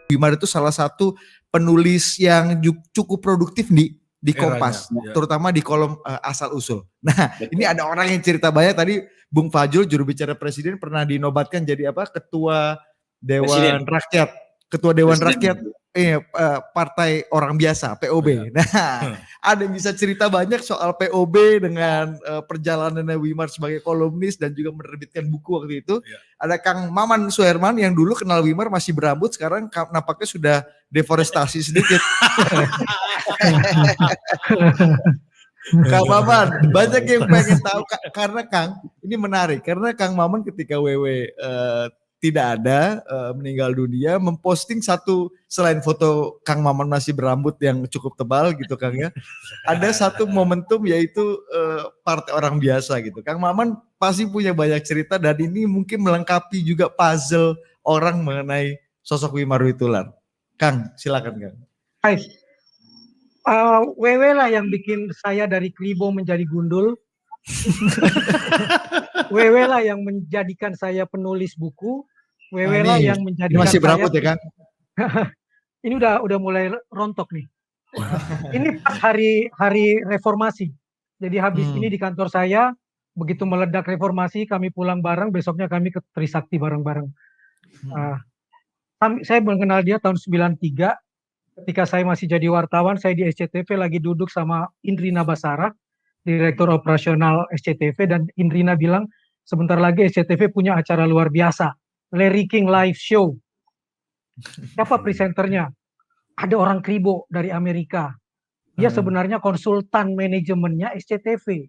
Wimar itu salah satu penulis yang cukup produktif di Kompas, terutama di kolom asal usul. Nah, ini ada orang yang cerita banyak tadi. Bung Fajrul, juru bicara presiden, pernah dinobatkan jadi apa? Ketua Dewan Rakyat, Ketua Dewan Rakyat Partai Orang Biasa, POB. Nah, ada yang bisa cerita banyak soal POB dengan perjalanannya Wimar sebagai kolumnis dan juga menerbitkan buku waktu itu. Ada Kang Maman Suherman yang dulu kenal Wimar masih berambut, sekarang nampaknya sudah deforestasi sedikit. Kang Maman, banyak yang pengen tahu karena Kang, ini menarik karena Kang Maman ketika Wewe tidak ada, meninggal dunia, memposting satu, selain foto Kang Maman masih berambut yang cukup tebal gitu Kang ya, ada satu momentum yaitu Partai Orang Biasa gitu. Kang Maman pasti punya banyak cerita dan ini mungkin melengkapi juga puzzle orang mengenai sosok Wimar Witular. Kang, silakan Kang. Hai. Wewe lah yang bikin saya dari kribo menjadi gundul. Wewe lah yang menjadikan saya penulis buku. Wewe lah yang menjadikan masih berambut ya Kang? Ini udah mulai rontok nih. Ini pas hari reformasi. Jadi habis ini di kantor saya, begitu meledak reformasi, kami pulang bareng, besoknya kami ke Trisakti bareng-bareng. Saya mengenal dia tahun 93. Ketika saya masih jadi wartawan, saya di SCTV lagi duduk sama Indrina Basara, Direktur Operasional SCTV, dan Indrina bilang, sebentar lagi SCTV punya acara luar biasa, Larry King Live Show. Siapa presenternya? Ada orang kribo dari Amerika. Dia sebenarnya konsultan manajemennya SCTV.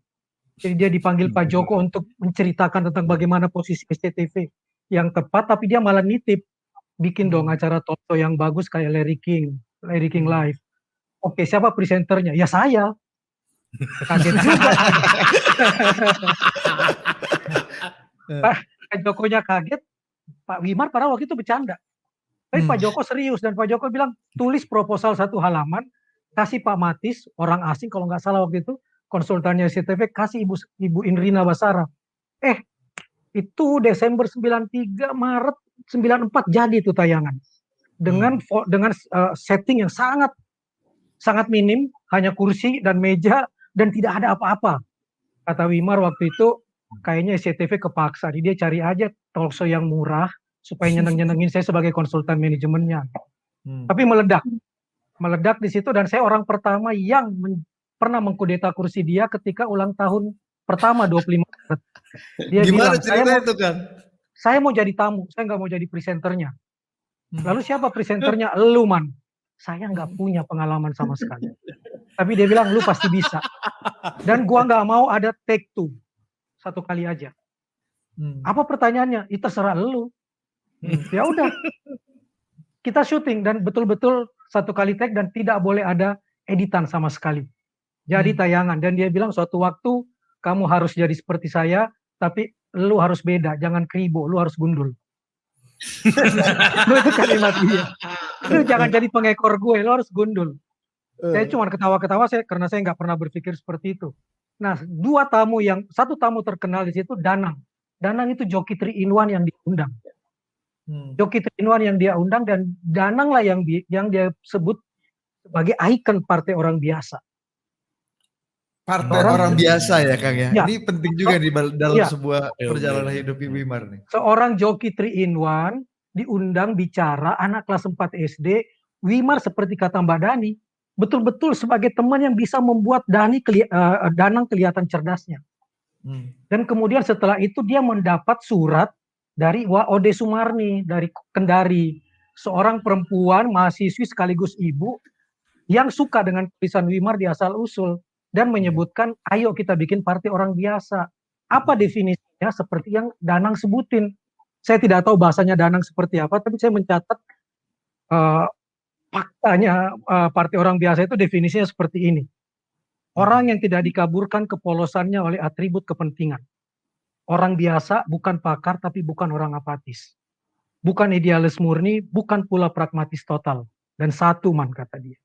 Jadi dia dipanggil Pak Joko untuk menceritakan tentang bagaimana posisi SCTV yang tepat, tapi dia malah nitip, bikin dong acara talk show yang bagus kayak Larry King Live. Oke, siapa presenternya? Ya saya. Kaget juga. Pak Jokonya kaget, Pak Wimar pada waktu itu bercanda. Tapi Pak Joko serius, dan Pak Joko bilang, tulis proposal 1 halaman, kasih Pak Matis, orang asing kalau nggak salah waktu itu, konsultannya SCTV, kasih Ibu Indrina Basara. Itu Desember 93, Maret 94 jadi itu tayangan. Dengan setting yang sangat minim, hanya kursi dan meja dan tidak ada apa-apa. Kata Wimar waktu itu, kayaknya SCTV kepaksa, dia cari aja talk show yang murah supaya nyenengin saya sebagai konsultan manajemennya. Tapi meledak di situ, dan saya orang pertama yang pernah mengkudeta kursi dia ketika ulang tahun pertama 25 Maret. Dia Gimana bilang, ceritanya itu kan? Saya mau jadi tamu, saya nggak mau jadi presenternya. Lalu siapa presenternya? Lu, Man. Saya nggak punya pengalaman sama sekali. Tapi dia bilang, lu pasti bisa. Dan gua nggak mau ada take 2. 1 kali aja. Apa pertanyaannya? Itu terserah lu. Ya udah. Kita syuting dan betul-betul 1 kali take dan tidak boleh ada editan sama sekali. Jadi tayangan. Dan dia bilang, suatu waktu kamu harus jadi seperti saya, tapi lu harus beda. Jangan kribo, lu harus gundul. Itu kalimat dia. Lu jangan jadi pengekor gue, lu harus gundul. Saya cuma ketawa-ketawa karena saya nggak pernah berpikir seperti itu. Nah, 1 tamu terkenal di situ, Danang. Danang itu joki 3 in 1 yang diundang. Joki 3 in 1 yang dia undang, dan Danang lah yang dia sebut sebagai ikon Partai Orang Biasa. Partai Orang Biasa ya Kang ya. Ini penting juga di dalam sebuah perjalanan hidup Wimar nih. Seorang joki 3 in 1 diundang bicara, anak kelas 4 SD, Wimar seperti kata Mbak Dani, betul-betul sebagai teman yang bisa membuat Danang kelihatan cerdasnya. Dan kemudian setelah itu dia mendapat surat dari Ode Sumarni dari Kendari, seorang perempuan mahasiswi sekaligus ibu yang suka dengan tulisan Wimar di asal usul dan menyebutkan, ayo kita bikin Partai Orang Biasa. Apa definisinya? Seperti yang Danang sebutin. Saya tidak tahu bahasanya Danang seperti apa, tapi saya mencatat faktanya Partai Orang Biasa itu definisinya seperti ini. Orang yang tidak dikaburkan kepolosannya oleh atribut kepentingan. Orang biasa, bukan pakar, tapi bukan orang apatis. Bukan idealis murni, bukan pula pragmatis total. Dan satu, Man, kata dia.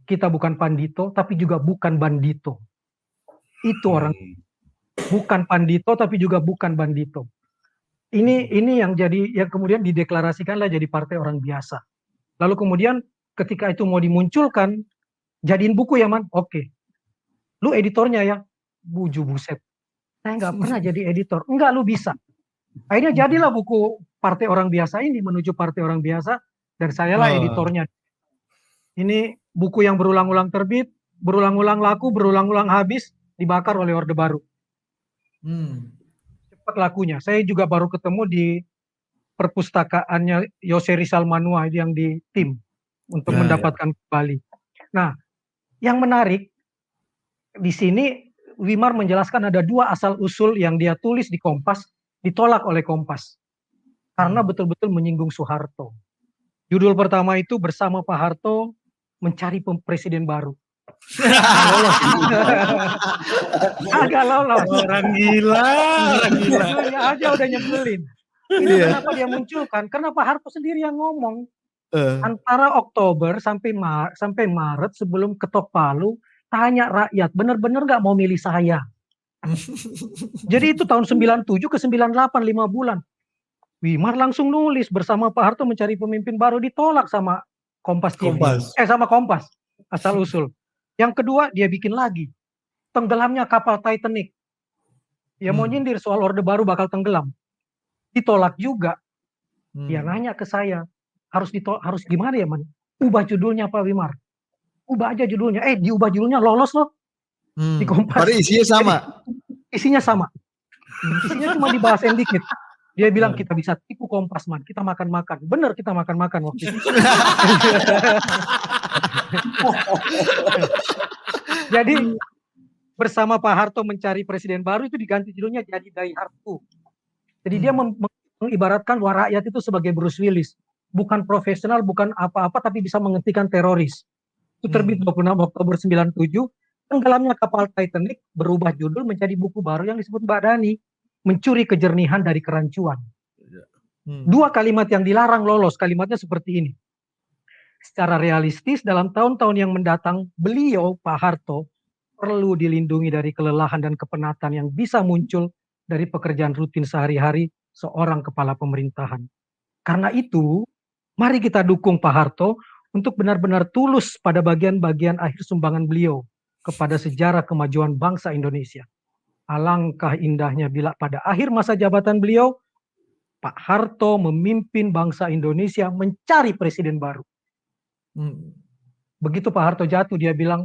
Kita bukan pandito, tapi juga bukan bandito. Itu orang. Bukan pandito, tapi juga bukan bandito. Ini yang kemudian dideklarasikanlah jadi Partai Orang Biasa. Lalu kemudian ketika itu mau dimunculkan, jadiin buku ya Man. Oke. Lu editornya ya. Buset. Saya nggak pernah jadi editor. Enggak, lu bisa. Akhirnya jadilah buku Partai Orang Biasa ini, Menuju Partai Orang Biasa, dan sayalah editornya. Ini buku yang berulang-ulang terbit, berulang-ulang laku, berulang-ulang habis, dibakar oleh Orde Baru. Cepat lakunya. Saya juga baru ketemu di perpustakaannya Yose Rizal Manua yang di tim untuk mendapatkan kembali. Nah, yang menarik di sini Wimar menjelaskan ada 2 asal-usul yang dia tulis di Kompas, ditolak oleh Kompas. Karena betul-betul menyinggung Soeharto. Judul pertama itu Bersama Pak Harto Mencari Presiden Baru. Agak lolos. Orang gila. Judulnya aja udah nyebelin. Ini kenapa dia munculkan? Karena Pak Harto sendiri yang ngomong. Antara Oktober sampai Maret sebelum ketok palu, tanya rakyat, benar-benar nggak mau milih saya? Jadi itu tahun 97 ke 98, 5 bulan. Wimar langsung nulis Bersama Pak Harto Mencari Pemimpin Baru, ditolak sama Kompas TV. Sama Kompas, asal usul. Yang kedua dia bikin lagi, tenggelamnya kapal Titanic. Ya mau nyindir soal Orde Baru bakal tenggelam. Ditolak juga. Dia nanya ke saya, harus gimana ya Man? Ubah judulnya Pak Wimar. Ubah aja judulnya. Diubah judulnya, lolos loh. Di Kompas. Padahal isinya sama. Isinya sama. Isinya cuma dibahasin dikit. Dia bilang kita bisa tipu Kompas Man, kita makan-makan. Bener kita makan-makan waktu itu. Jadi Bersama Pak Harto Mencari Presiden Baru itu diganti judulnya jadi Die Hard 2. Jadi dia mengibaratkan bahwa rakyat itu sebagai Bruce Willis. Bukan profesional, bukan apa-apa, tapi bisa menghentikan teroris. Itu terbit 26 Oktober 97. Tenggelamnya kapal Titanic berubah judul menjadi buku baru yang disebut Mbak Dani. Mencuri kejernihan dari kerancuan. 2 kalimat yang dilarang lolos, kalimatnya seperti ini. Secara realistis dalam tahun-tahun yang mendatang, beliau, Pak Harto, perlu dilindungi dari kelelahan dan kepenatan yang bisa muncul dari pekerjaan rutin sehari-hari seorang kepala pemerintahan. Karena itu, mari kita dukung Pak Harto untuk benar-benar tulus pada bagian-bagian akhir sumbangan beliau kepada sejarah kemajuan bangsa Indonesia. Alangkah indahnya bila pada akhir masa jabatan beliau, Pak Harto memimpin bangsa Indonesia mencari presiden baru. Begitu Pak Harto jatuh, dia bilang,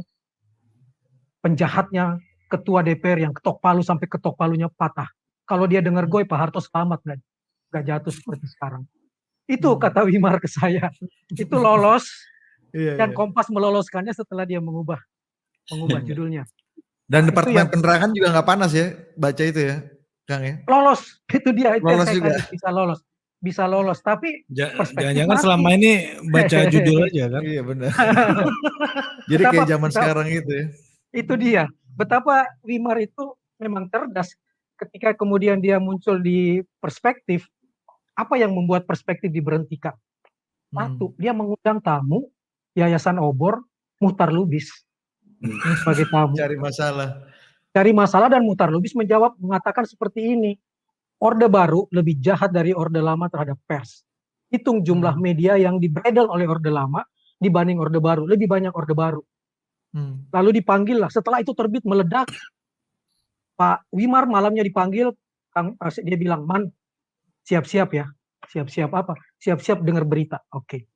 penjahatnya ketua DPR yang ketok palu sampai ketok palunya patah. Kalau dia dengar goy, Pak Harto selamat, nggak jatuh seperti sekarang. Itu kata Wimar ke saya. Itu lolos, dan Kompas meloloskannya setelah dia mengubah judulnya. Dan Departemen Penerangan juga nggak panas ya, baca itu ya, Kang ya? Lolos, itu dia. Itu lolos saya juga. Bisa lolos. Tapi jangan-jangan selama ini baca judul aja kan? Iya benar. Jadi kayak zaman sekarang itu ya. Itu dia. Betapa Wimar itu memang cerdas ketika kemudian dia muncul di Perspektif. Apa yang membuat Perspektif diberhentikan? Satu, dia mengundang tamu Yayasan Obor, Muhtar Lubis sebagai tamu. Cari masalah dan Muhtar Lubis mengatakan seperti ini. Orde Baru lebih jahat dari Orde Lama terhadap pers. Hitung jumlah media yang dibredel oleh Orde Lama dibanding Orde Baru, lebih banyak Orde Baru. Lalu dipanggil lah, setelah itu terbit meledak. Pak Wimar malamnya dipanggil, dia bilang, Man, siap-siap ya. Siap-siap apa? Siap-siap dengar berita. Oke.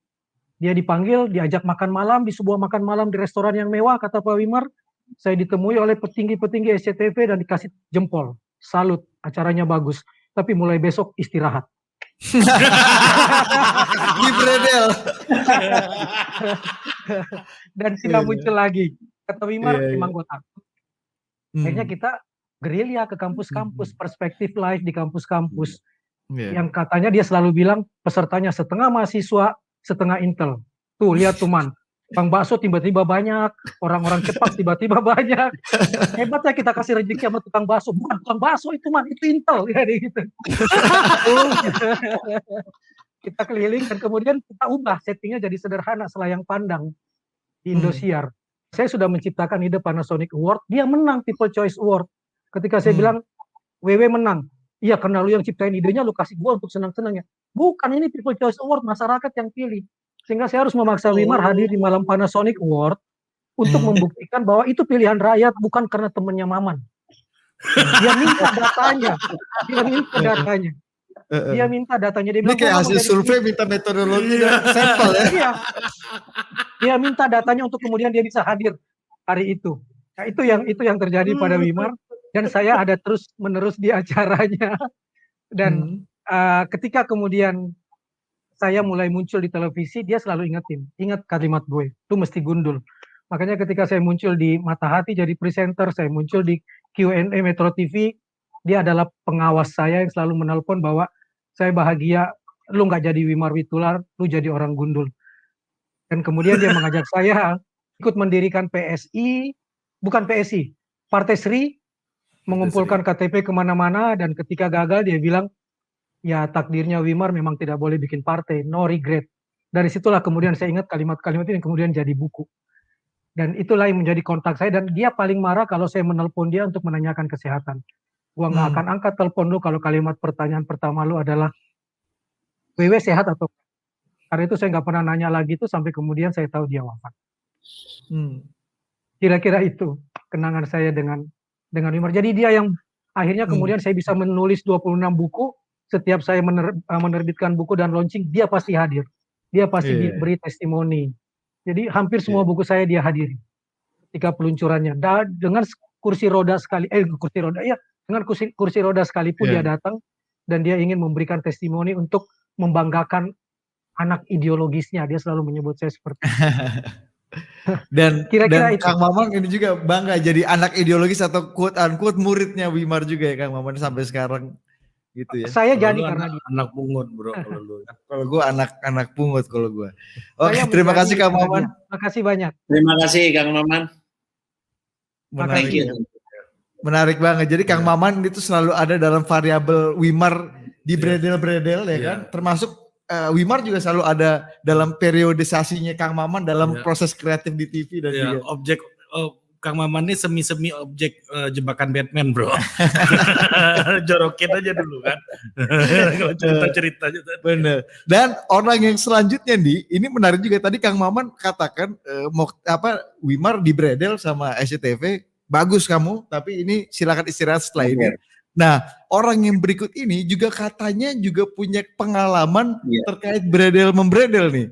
Dia dipanggil, diajak makan malam di sebuah makan malam di restoran yang mewah, kata Pak Wimar. Saya ditemui oleh petinggi-petinggi SCTV dan dikasih jempol. Salut, acaranya bagus. Tapi mulai besok istirahat. Di bredel. Dan tidak muncul lagi. Kata Wimar, emang gue takut. Akhirnya kita gerilya ke kampus-kampus, Perspektif live di kampus-kampus. Yang katanya dia selalu bilang pesertanya setengah mahasiswa, setengah intel. Tuh lihat tuh Man, Bang Bakso tiba-tiba banyak, orang-orang cepat tiba-tiba banyak. Hebatnya kita kasih rezeki sama tukang bakso. Bukan tukang bakso itu Man, itu intel. Ya, gitu. Kita keliling dan kemudian kita ubah settingnya jadi sederhana, selayang pandang di Indosiar. Saya sudah menciptakan ide Panasonic Award, dia menang People Choice Award. Ketika saya bilang, WW menang. Iya, karena lu yang ciptain idenya, lu kasih gua untuk senang-senang ya. Bukan, ini People Choice Award, masyarakat yang pilih. Sehingga saya harus memaksa Wimar hadir di malam Panasonic Award untuk membuktikan bahwa itu pilihan rakyat bukan karena temennya Maman. Dia minta datanya. Dia minta datanya. Dia minta datanya. Dia Ini bilang, kayak "Gua nggak hasil mau jadi survei minta metodologi dan sampel ya. Iya. Dia minta datanya untuk kemudian dia bisa hadir hari itu. Nah, itu yang terjadi pada Wimar dan saya ada terus menerus di acaranya dan ketika kemudian saya mulai muncul di televisi, dia selalu ingat kalimat gue, lu mesti gundul. Makanya ketika saya muncul di Mata Hati jadi presenter, saya muncul di Q&A Metro TV, dia adalah pengawas saya yang selalu menelpon bahwa saya bahagia, lu nggak jadi Wimar Witular, lu jadi orang gundul. Dan kemudian dia mengajak saya ikut mendirikan PSI, bukan PSI, Partai Sri, mengumpulkan KTP kemana-mana, dan ketika gagal dia bilang, ya takdirnya Wimar memang tidak boleh bikin partai, no regret. Dari situlah kemudian saya ingat kalimat-kalimat ini kemudian jadi buku. Dan itulah yang menjadi kontak saya, dan dia paling marah kalau saya menelpon dia untuk menanyakan kesehatan. Gua nggak akan angkat telepon lu kalau kalimat pertanyaan pertama lu adalah WW sehat atau enggak. Karena itu saya nggak pernah nanya lagi itu sampai kemudian saya tahu dia wafat. Kira-kira itu kenangan saya dengan Wimar. Jadi dia yang akhirnya kemudian saya bisa menulis 26 buku. Setiap saya menerbitkan buku dan launching, dia pasti hadir. Dia pasti beri testimoni. Jadi hampir semua buku saya dia hadiri ketika peluncurannya. Dengan kursi roda sekalipun dia datang dan dia ingin memberikan testimoni untuk membanggakan anak ideologisnya. Dia selalu menyebut saya seperti itu. Dan Kira-kira itu. Kang Maman ini juga bangga jadi anak ideologis atau quote unquote muridnya Wimar juga ya Kang Maman sampai sekarang gitu ya. Saya Kalau jadi lu karena dia. anak pungut bro kalau lu. Kalau gue anak pungut kalau gue. Oke, terima kasih Kang Maman. Terima kasih banyak. Terima kasih Kang Maman. Menarik banget. Jadi Kang Maman itu selalu ada dalam variabel Wimar di bredel-bredel ya kan. Termasuk Wimar juga selalu ada dalam periodisasinya Kang Maman dalam proses kreatif di TV dan juga objek Kang Maman ini semi objek jebakan Batman bro. Jorokin aja dulu kan. Kalau cerita-cerita aja. Bener. Dan orang yang selanjutnya ini menarik juga tadi Kang Maman katakan Wimar dibredel sama SCTV, bagus kamu, tapi ini silakan istirahat setelah ini. Nah, orang yang berikut ini juga katanya juga punya pengalaman terkait bredel-membredel nih.